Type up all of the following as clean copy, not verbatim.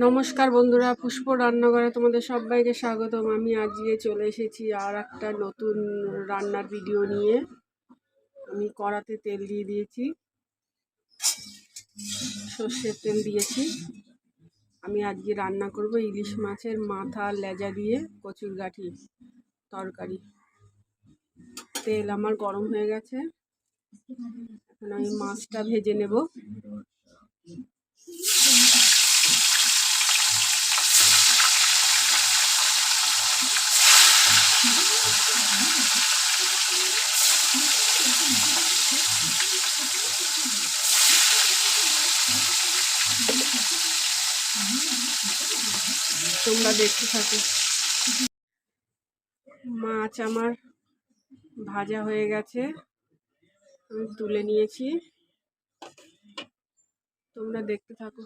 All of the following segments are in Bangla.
নমস্কার বন্ধুরা, পুষ্প রান্নাঘরে তোমাদের সবাইকে স্বাগতম। আমি আজকে চলে এসেছি আর একটা নতুন রান্নার ভিডিও নিয়ে। আমি কড়াতে তেল দিয়ে দিয়েছি, সর্ষের তেল দিয়েছি। আমি আজকে রান্না করব ইলিশ মাছের মাথা লেজা দিয়ে কচুর গাঠি তরকারি। তেল আমার গরম হয়ে গেছে, এখন আমি মাছটা ভেজে নেব। তোমরা দেখতে থাকো। মাছ আমার ভাজা হয়ে গেছে, আমি তুলে নিয়েছি, তোমরা দেখতে থাকো।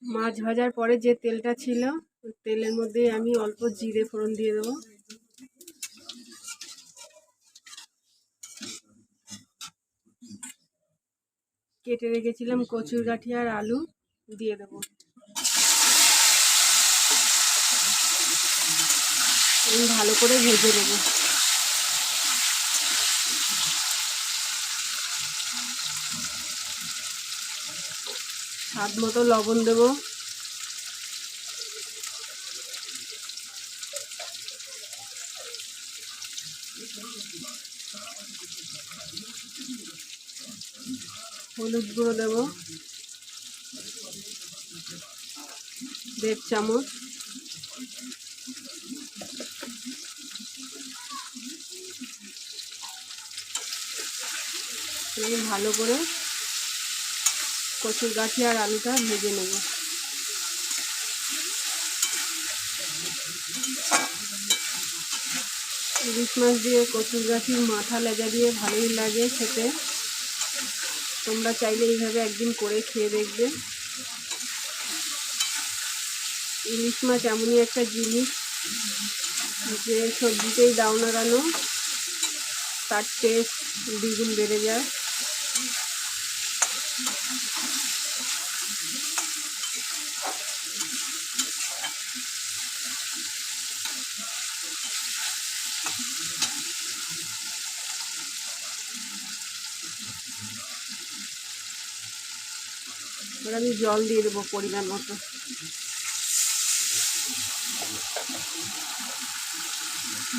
মাছ ভাজার পরে যে তেলটা ছিল, ওই তেলের মধ্যে আমি অল্প জিরে ফোড়ন দিয়ে দেবো। কেটে রেখেছিলাম কচুর গাঠি আর আলু দিয়ে দেবো। আমি ভালো করে ভেজে দেবো। স্বাদ মতো লবণ দেবো। হলুদ গুঁড়ো দেবো 1.5 চামচ। আমি ভালো করে কচুর গাঠি আর আলুটা ভেজে নেব। ইলিশ মাছ দিয়ে কচুর গাঠির মাথা লেজা দিয়ে ভালোই লাগে খেতে। তোমরা চাইলে এইভাবে একদিন করে খেয়ে দেখবে। ইলিশ মাছ এমনই একটা জিনিস যে সবজিতেই দাও না কেন তার টেস্ট দ্বিগুণ বেড়ে যায়। এবার আমি জল দিয়ে দেবো পরিমাণ মতো।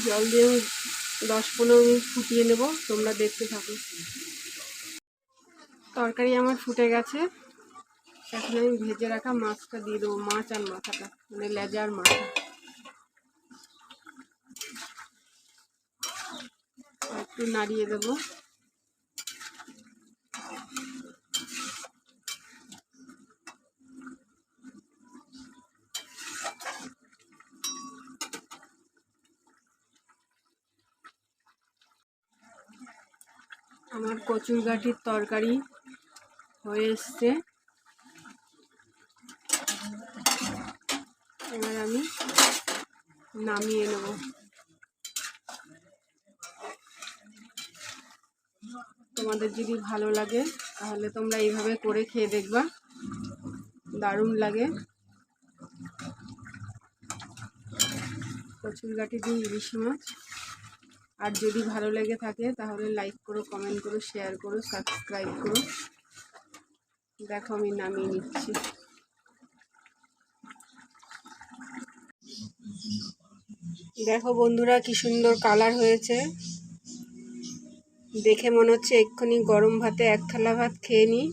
জল দিয়ে আমি 10-15 মিনিট ফুটিয়ে নেব, তোমরা দেখতে থাকো। তরকারি আমার ফুটে গেছে, এখন আমি ভেজে রাখা মাছটা দিয়ে দেবো। মাছ আর মাথাটা, মানে লেজা আর মাথা। একটু নাড়িয়ে দেবো। আমার কচুর গাঠির তরকারি হয়ে এসছে, এবার আমি নামিয়ে নেব। তোমাদের যদি ভালো লাগে তাহলে তোমরা এইভাবে করে খেয়ে দেখবা, দারুণ লাগে। কচুর গাঠি দিয়ে ইলিশ মাছ। আর যদি ভালো লেগে থাকে তাহলে লাইক করো, কমেন্ট করো, শেয়ার করো, সাবস্ক্রাইব করো। দেখো আমি নামিয়ে নিচ্ছি। দেখো বন্ধুরা কি সুন্দর কালার হয়েছে, দেখে মনে হচ্ছে এক্ষুনি গরম ভাতে 1 থালা ভাত খেয়ে নিই।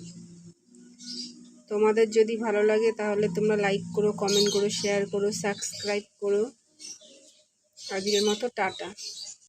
তোমাদের যদি ভালো লাগে তাহলে তোমরা লাইক করো, কমেন্ট করো, শেয়ার করো, সাবস্ক্রাইব করো। আজকের মতো টাটা।